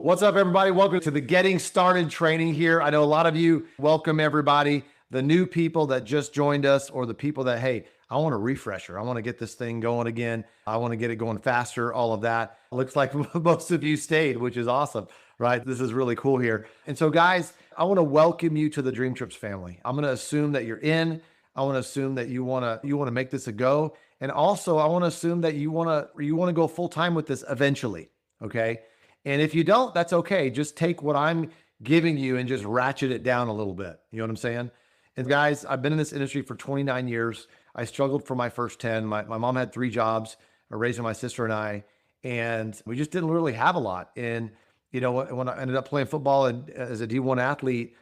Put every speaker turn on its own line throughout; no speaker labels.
What's up, everybody? Welcome to the Getting Started training here. I know a lot of you, welcome everybody, the new people that just joined us or the people that, hey, I want a refresher. I want to get this thing going again. I want to get it going faster, all of that. Looks like most of you stayed, which is awesome, right? This is really cool here. And so guys, I want to welcome you to the DreamTrips family. I'm going to assume that you're in. I want to assume that you want to make this a go. And also I want to assume that you want to go full time with this eventually. Okay. And if you don't, that's okay. Just take what I'm giving you and just ratchet it down a little bit. You know what I'm saying? And guys, I've been in this industry for 29 years. I struggled for my first 10. My mom had 3 jobs, raising my sister and I, and we just didn't really have a lot. And, you know, when I ended up playing football and as a D1 athlete,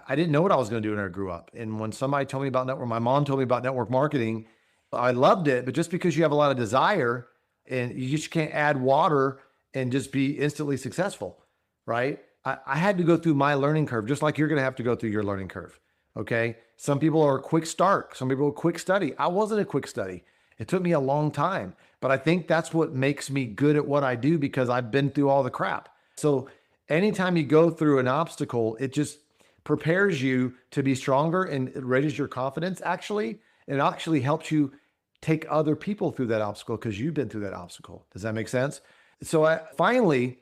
I didn't know what I was going to do when I grew up. And when somebody told me about network, my mom told me about network marketing, I loved it. But just because you have a lot of desire and you just can't add water and just be instantly successful, right? I had to go through my learning curve, just like you're going to have to go through your learning curve. Okay. Some people are a quick start. Some people are quick study. I wasn't a quick study. It took me a long time, but I think that's what makes me good at what I do because I've been through all the crap. So anytime you go through an obstacle, it just prepares you to be stronger and it raises your confidence actually. And it actually helps you take other people through that obstacle because you've been through that obstacle. Does that make sense? So I finally,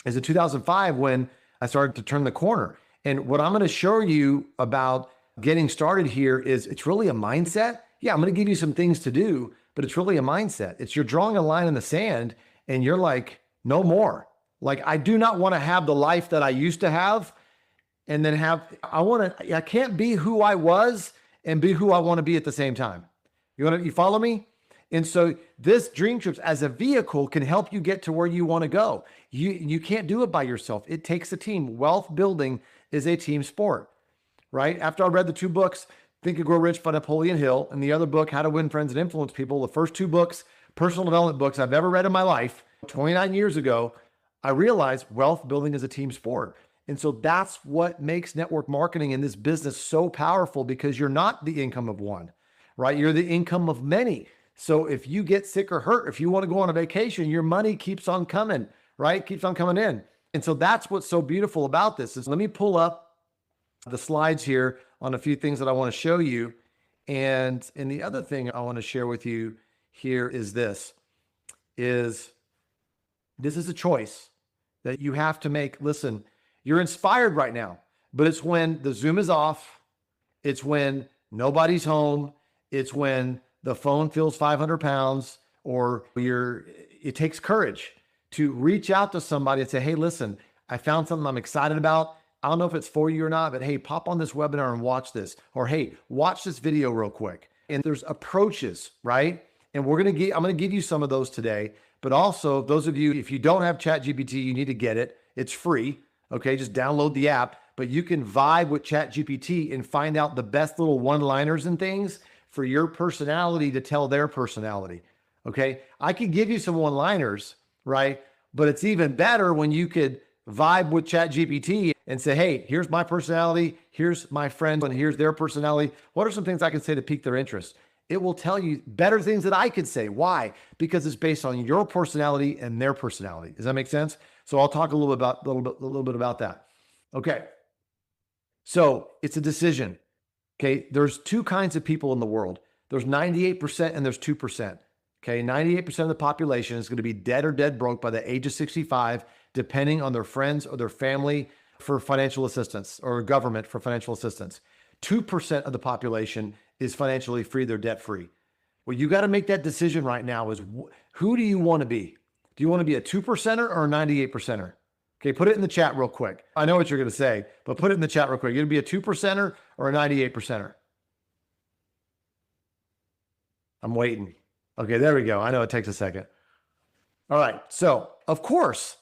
is in 2005 when I started to turn the corner. And what I'm going to show you about getting started here is it's really a mindset. Yeah, I'm going to give you some things to do, but it's really a mindset. It's you're drawing a line in the sand and you're like, no more. Like, I do not want to have the life that I used to have and then I can't be who I was and be who I want to be at the same time. You follow me? And so this DreamTrips as a vehicle can help you get to where you want to go. You can't do it by yourself. It takes a team. Wealth building is a team sport, right? After I read the 2 books, Think and Grow Rich by Napoleon Hill, and the other book, How to Win Friends and Influence People, the first 2 books, personal development books I've ever read in my life, 29 years ago, I realized wealth building is a team sport. And so that's what makes network marketing in this business so powerful because you're not the income of one, right? You're the income of many. So if you get sick or hurt, if you want to go on a vacation, your money keeps on coming, right? Keeps on coming in. And so that's what's so beautiful about this is let me pull up the slides here on a few things that I want to show you. And the other thing I want to share with you here is this is a choice that you have to make. Listen, you're inspired right now, but it's when the Zoom is off. It's when nobody's home. It's when the phone feels 500 pounds or it takes courage to reach out to somebody and say, hey, listen, I found something I'm excited about. I don't know if it's for you or not, but hey, pop on this webinar and watch this, or hey, watch this video real quick. And there's approaches, right? And I'm going to give you some of those today, but also those of you, if you don't have ChatGPT, you need to get it. It's free. Okay. Just download the app, but you can vibe with ChatGPT and find out the best little one-liners and things for your personality to tell their personality. Okay. I could give you some one-liners, right? But it's even better when you could vibe with ChatGPT and say, hey, here's my personality. Here's my friend and here's their personality. What are some things I can say to pique their interest? It will tell you better things that I could say. Why? Because it's based on your personality and their personality. Does that make sense? So I'll talk a little bit about that. Okay. So it's a decision. Okay, there's 2 kinds of people in the world. There's 98% and there's 2%. Okay, 98% of the population is going to be dead or dead broke by the age of 65, depending on their friends or their family for financial assistance or government for financial assistance. 2% of the population is financially free, they're debt free. Well, you got to make that decision right now is who do you want to be? Do you want to be a 2%er or a 98%er? Okay, put it in the chat real quick. I know what you're going to say, but put it in the chat real quick. You're going to be a 2%er or a 98%er? I'm waiting. Okay, there we go. I know it takes a second. All right. So, of course,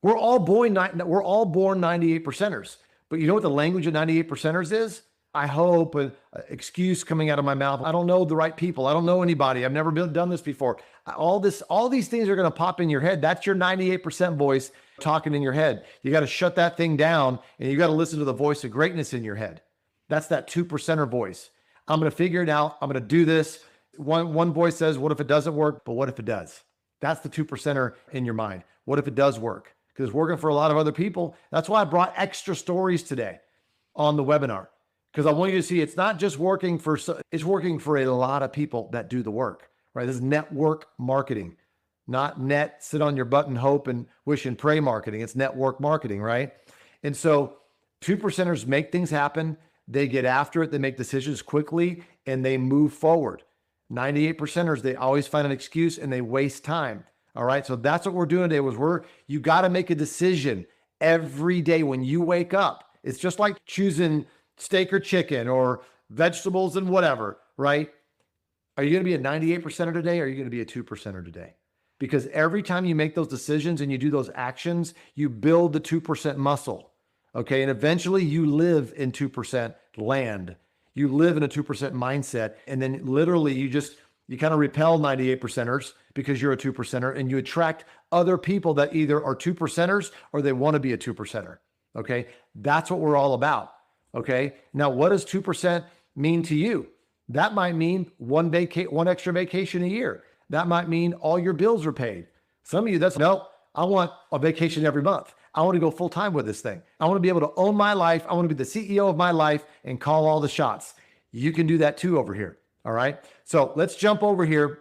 we're all born 98%ers. But you know what the language of 98%ers is? I hope an excuse coming out of my mouth. I don't know the right people. I don't know anybody. I've never done this before. All these things are going to pop in your head. That's your 98% voice talking in your head. You got to shut that thing down and you got to listen to the voice of greatness in your head. That's that 2%er voice. I'm going to figure it out. I'm going to do this. One voice says, what if it doesn't work? But what if it does? That's the 2%er in your mind. What if it does work? because it's working for a lot of other people. That's why I brought extra stories today on the webinar, because I want you to see it's not just working for, it's working for a lot of people that do the work, right? This is network marketing, not net sit on your butt and hope and wish and pray marketing. It's network marketing, right? And so 2%ers make things happen. They get after it. They make decisions quickly and they move forward. 98%ers, they always find an excuse and they waste time. All right. So that's what we're doing today you got to make a decision every day when you wake up. It's just like choosing steak or chicken or vegetables and whatever, right? Are you going to be a 98%er today? Or are you going to be a 2%er today? Because every time you make those decisions and you do those actions, you build the 2% muscle. Okay. And eventually you live in 2% land. You live in a 2% mindset. And then literally you kind of repel 98%ers because you're a 2%er, and you attract other people that either are 2%ers or they want to be a 2%er. Okay. That's what we're all about. Okay. Now, what does 2% mean to you? That might mean one extra vacation a year. That might mean all your bills are paid. Some of you, no, I want a vacation every month. I want to go full time with this thing. I want to be able to own my life. I want to be the CEO of my life and call all the shots. You can do that too over here. All right. So let's jump over here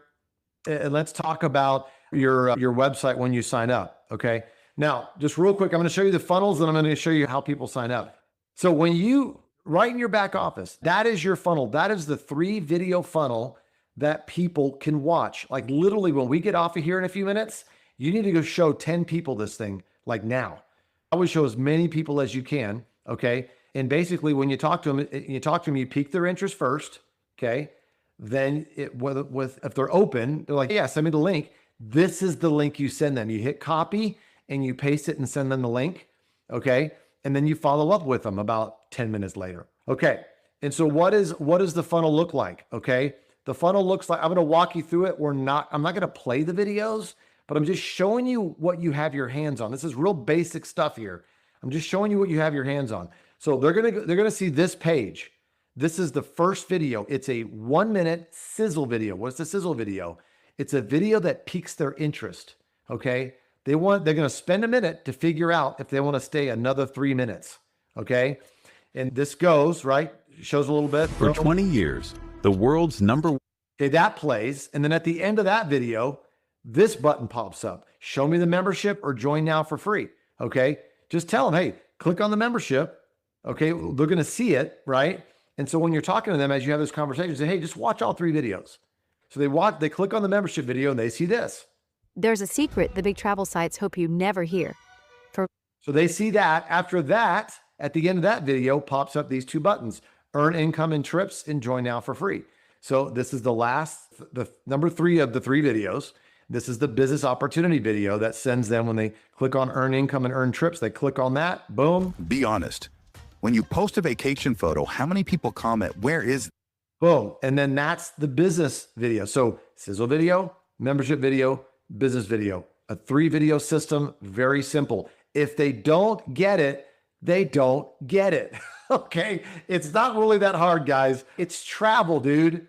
and let's talk about your website when you sign up. Okay. Now, just real quick, I'm going to show you the funnels and I'm going to show you how people sign up. So when you right in your back office, that is your funnel. That is the 3 video funnel that people can watch. Like literally when we get off of here in a few minutes, you need to go show 10 people this thing like now. I would show as many people as you can. Okay. And basically when you talk to them, you pique their interest first. Okay. Then if they're open, they're like, yeah, send me the link. This is the link you send them. You hit copy and you paste it and send them the link. Okay. And then you follow up with them about 10 minutes later. Okay. And so what does the funnel look like? Okay. The funnel looks like, I'm going to walk you through it. I'm not going to play the videos, but I'm just showing you what you have your hands on. This is real basic stuff here. I'm just showing you what you have your hands on. So they're going to see this page. This is the first video. It's a 1-minute sizzle video. What's the sizzle video? It's a video that piques their interest. Okay. They're going to spend a minute to figure out if they want to stay another 3 minutes. Okay. And this goes, right? Shows a little bit.
For 20 years, the world's number.
Okay, that plays. And then at the end of that video, this button pops up. Show me the membership or join now for free. Okay. Just tell them, hey, click on the membership. Okay. They're going to see it, right? And so when you're talking to them, as you have this conversation, say, hey, just watch all 3 videos. So they click on the membership video and they see this.
There's a secret the big travel sites hope you never hear.
So they see that. After that, at the end of that video, pops up these 2 buttons: earn income and trips and join now for free. So this is the number 3 of the 3 videos. This is the business opportunity video that sends them, when they click on earn income and earn trips, they click on that, boom.
Be honest. When you post a vacation photo, how many people comment, where is?
Boom. And then that's the business video. So sizzle video, membership video, business video, a 3 video system. Very simple. If they don't get it, they don't get it. Okay. It's not really that hard, guys. It's travel, dude.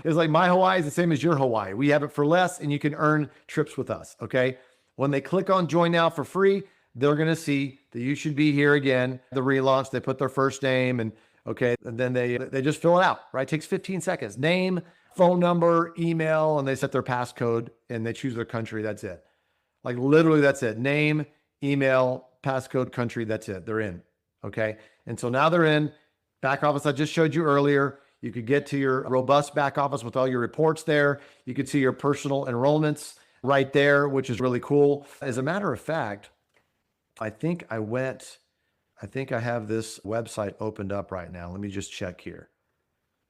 It's like my Hawaii is the same as your Hawaii. We have it for less and you can earn trips with us. Okay. When they click on join now for free, they're going to see that you should be here again. The relaunch, they put their first name and okay. And then they just fill it out, right? It takes 15 seconds, name, phone number, email, and they set their passcode and they choose their country. That's it. Like literally that's it. Name, email, passcode, country. That's it. They're in. Okay. And so now they're in back office. I just showed you earlier. You could get to your robust back office with all your reports there. You could see your personal enrollments right there, which is really cool. As a matter of fact, I think I have this website opened up right now. Let me just check here.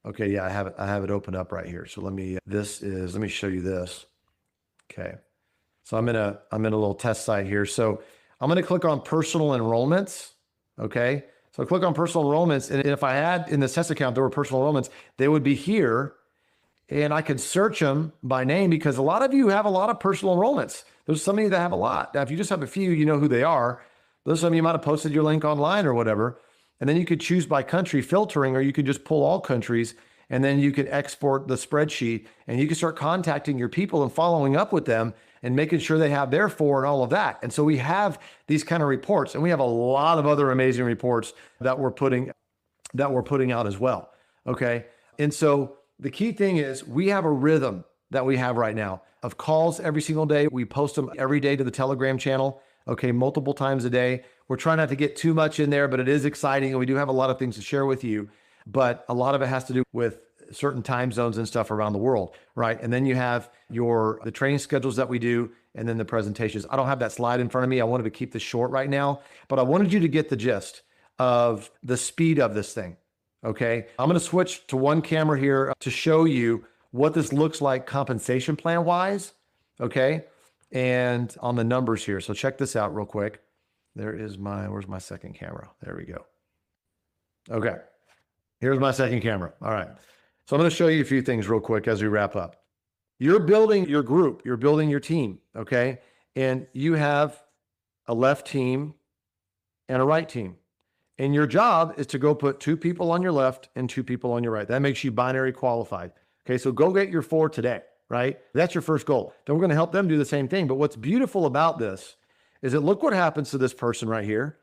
Okay. Yeah, I have it opened up right here. So let me show you this. Okay. So I'm in a little test site here. So I'm going to click on personal enrollments. Okay. So I click on personal enrollments. And if I had in this test account, there were personal enrollments, they would be here and I could search them by name because a lot of you have a lot of personal enrollments. There's some of you that have a lot. Now, if you just have a few, you know who they are. Those some of you might have posted your link online or whatever. And then you could choose by country filtering, or you could just pull all countries and then you could export the spreadsheet and you can start contacting your people and following up with them and making sure they have their 4 and all of that. And so we have these kind of reports, and we have a lot of other amazing reports that we're putting out as well. Okay. And so the key thing is we have a rhythm that we have right now of calls every single day. We post them every day to the Telegram channel. Okay. Multiple times a day. We're trying not to get too much in there, but it is exciting. And we do have a lot of things to share with you, but a lot of it has to do with certain time zones and stuff around the world. Right. And then you have the training schedules that we do, and then the presentations. I don't have that slide in front of me. I wanted to keep this short right now, but I wanted you to get the gist of the speed of this thing. Okay. I'm going to switch to one camera here to show you what this looks like compensation plan wise. Okay. And on the numbers here. So check this out real quick. Where's my second camera? There we go. Okay. Here's my second camera. All right. So I'm going to show you a few things real quick as we wrap up. You're building your group. You're building your team. Okay. And you have a left team and a right team. And your job is to go put 2 people on your left and 2 people on your right. That makes you binary qualified. Okay, so go get your 4 today, right? That's your first goal. Then we're going to help them do the same thing. But what's beautiful about this is that look what happens to this person right here.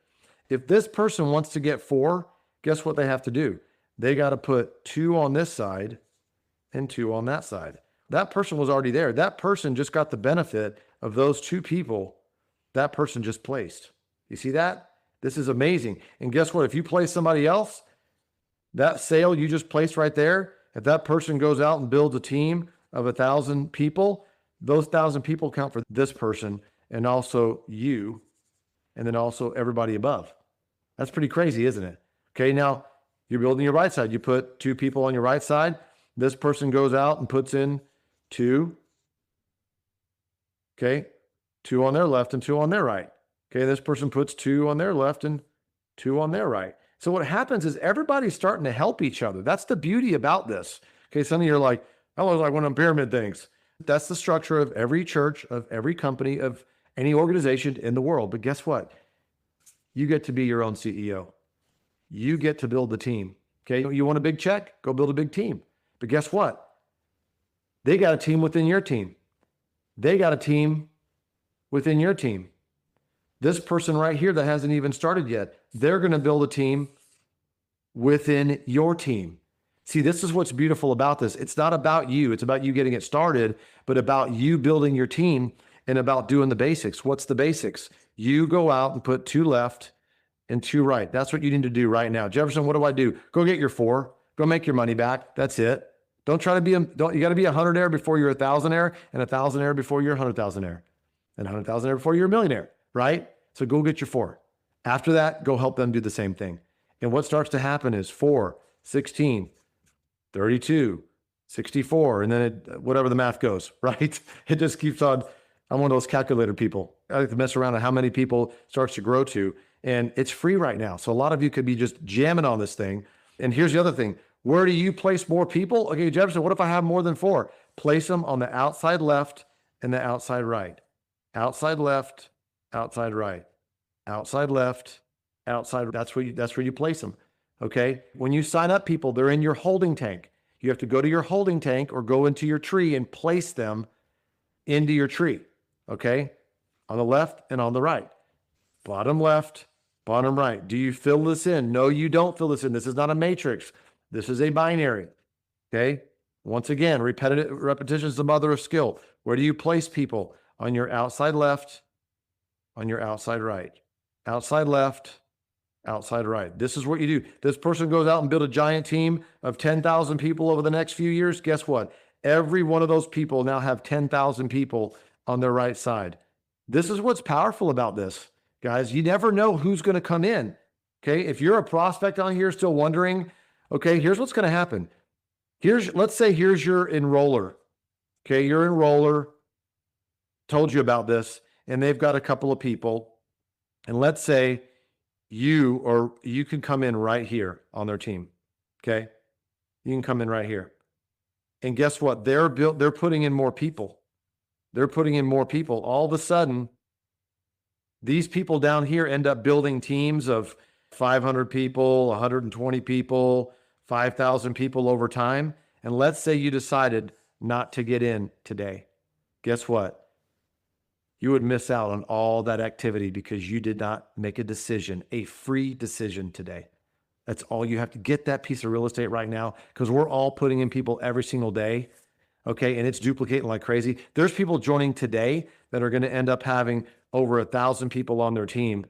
If this person wants to get 4, guess what they have to do? They got to put 2 on this side and 2 on that side. That person was already there. That person just got the benefit of those 2 people that person just placed. You see that? This is amazing. And guess what? If you place somebody else, that sale you just placed right there, if that person goes out and builds a team of 1,000 people, those 1,000 people count for this person and also you, and then also everybody above. That's pretty crazy, isn't it? Okay, now you're building your right side. You put 2 people on your right side. This person goes out and puts in 2. Okay, 2 on their left and 2 on their right. Okay, this person puts 2 on their left and 2 on their right. So what happens is everybody's starting to help each other. That's the beauty about this. Okay, some of you are like, I was like one of them pyramid things. That's the structure of every church, of every company, of any organization in the world. But guess what? You get to be your own CEO. You get to build the team. Okay, you want a big check? Go build a big team. But guess what? They got a team within your team. They got a team within your team. This person right here that hasn't even started yet, they're going to build a team within your team. See, this is what's beautiful about this. It's not about you. It's about you getting it started, but about you building your team and about doing the basics. What's the basics? You go out and put 2 left and 2 right. That's what you need to do right now. Jefferson, what do I do? Go get your 4. Go make your money back. That's it. Don't try to be, you got to be 100-aire before you're 1,000-aire, and 1,000-aire before you're 100,000-aire, and 100,000-aire before you're a millionaire, right? So go get your 4. After that, go help them do the same thing. And what starts to happen is 4, 16, 32, 64, and then whatever the math goes, right? It just keeps on. I'm one of those calculator people. I like to mess around on how many people starts to grow to. And it's free right now. So a lot of you could be just jamming on this thing. And here's the other thing. Where do you place more people? Okay, Jefferson, what if I have more than 4? Place them on the outside left and the outside right. Outside left, outside right. Outside left, outside. That's where you place them. Okay. When you sign up people, they're in your holding tank. You have to go to your holding tank or go into your tree and place them into your tree. Okay. On the left and on the right. Bottom left, bottom right. Do you fill this in? No, you don't fill this in. This is not a matrix. This is a binary. Okay. Once again, repetition is the mother of skill. Where do you place people? On your outside left, on your outside right. Outside left, outside right. This is what you do. This person goes out and build a giant team of 10,000 people over the next few years. Guess what? Every one of those people now have 10,000 people on their right side. This is what's powerful about this, guys. You never know who's going to come in. Okay. If you're a prospect on here still wondering, okay, here's what's going to happen. Let's say here's your enroller. Okay. Your enroller told you about this and they've got a couple of people. And let's say you can come in right here on their team. Okay. You can come in right here. And guess what? They're putting in more people. They're putting in more people. All of a sudden, these people down here end up building teams of 500 people, 120 people, 5,000 people over time. And let's say you decided not to get in today. Guess what? you would miss out on all that activity because you did not make a decision, a free decision today. That's all you have to get that piece of real estate right now, because we're all putting in people every single day. Okay. And it's duplicating like crazy. There's people joining today that are going to end up having over 1,000 people on their team.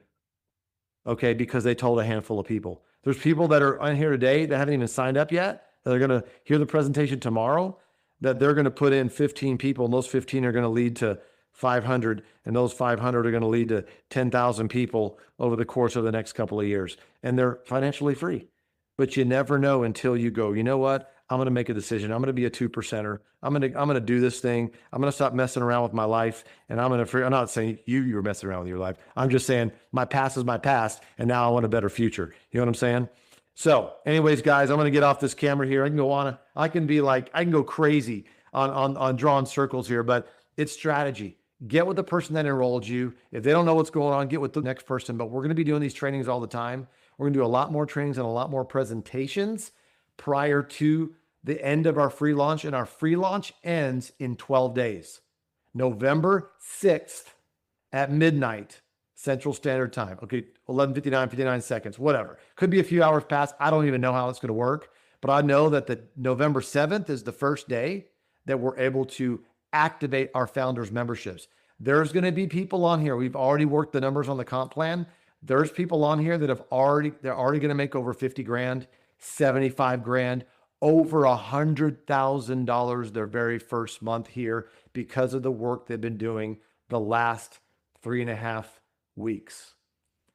Okay. Because they told a handful of people. There's people that are on here today that haven't even signed up yet, that are going to hear the presentation tomorrow, that they're going to put in 15 people, and those 15 are going to lead to 500, and those 500 are going to lead to 10,000 people over the course of the next couple of years. And they're financially free. But you never know until you go, you know what? I'm going to make a decision. I'm going to be a 2%er. I'm going to do this thing. I'm going to stop messing around with my life. And I'm not saying you were messing around with your life. I'm just saying my past is my past, and now I want a better future. You know what I'm saying? So anyways, guys, I'm going to get off this camera here. I can go on. I can go crazy on drawing circles here, but it's strategy. Get with the person that enrolled you. If they don't know what's going on, get with the next person. But we're going to be doing these trainings all the time. We're going to do a lot more trainings and a lot more presentations prior to the end of our free launch. And our free launch ends in 12 days, November 6th at midnight Central Standard Time. Okay, 11:59, 59 seconds, whatever. Could be a few hours past. I don't even know how it's going to work. But I know that the November 7th is the first day that we're able to activate our founders memberships. There's going to be people on here. We've already worked the numbers on the comp plan. There's people on here that they're already going to make over 50 grand, 75 grand, over $100,000 their very first month here because of the work they've been doing the last 3.5 weeks.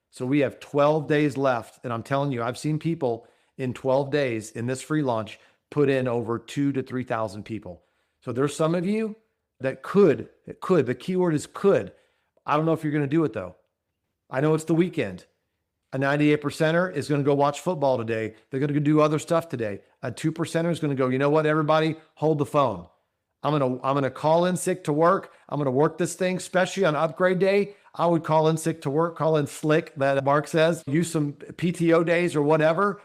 So we have 12 days left. And I'm telling you, I've seen people in 12 days in this free launch put in over 2,000 to 3,000 people. So there's some of you that could, the keyword is could. I don't know if you're going to do it though. I know it's the weekend. A 98%er is going to go watch football today. They're going to do other stuff today. A 2%er is going to go, you know what, everybody, hold the phone. I'm going to call in sick to work. I'm going to work this thing, especially on upgrade day. I would call in sick to work, call in slick, that Mark says, use some PTO days or whatever.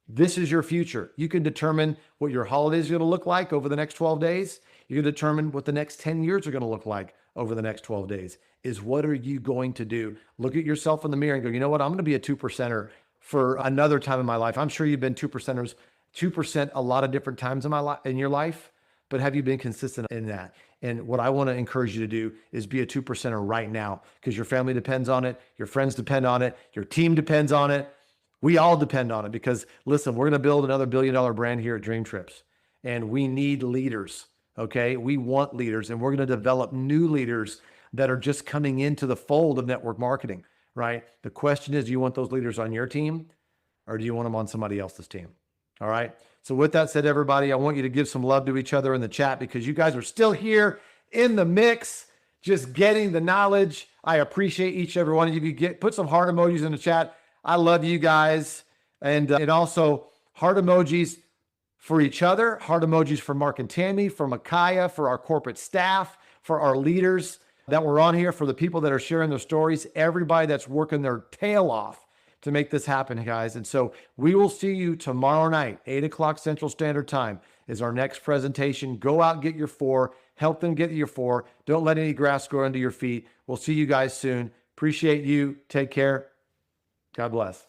This is your future. You can determine what your holidays are going to look like over the next 12 days. You can determine what the next 10 years are going to look like over the next 12 days. Is what are you going to do? Look at yourself in the mirror and go, you know what? I'm going to be a 2%er for another time in my life. I'm sure you've been 2%ers, 2% a lot of different times in your life, but have you been consistent in that? And what I want to encourage you to do is be a 2%er right now, because your family depends on it. Your friends depend on it. Your team depends on it. We all depend on it, because listen, we're going to build another $1 billion brand here at DreamTrips, and we need leaders. Okay. We want leaders, and we're going to develop new leaders that are just coming into the fold of network marketing, right? The question is, do you want those leaders on your team, or do you want them on somebody else's team? All right. So with that said, everybody, I want you to give some love to each other in the chat, because you guys are still here in the mix, just getting the knowledge. I appreciate each and every one of you. Put some heart emojis in the chat. I love you guys. And also heart emojis for each other, heart emojis for Mark and Tammy, for Micaiah, for our corporate staff, for our leaders that were on here, for the people that are sharing their stories, everybody that's working their tail off to make this happen, guys. And so we will see you tomorrow night, 8 o'clock Central Standard Time is our next presentation. Go out and get your 4, help them get your 4. Don't let any grass grow under your feet. We'll see you guys soon. Appreciate you. Take care. God bless.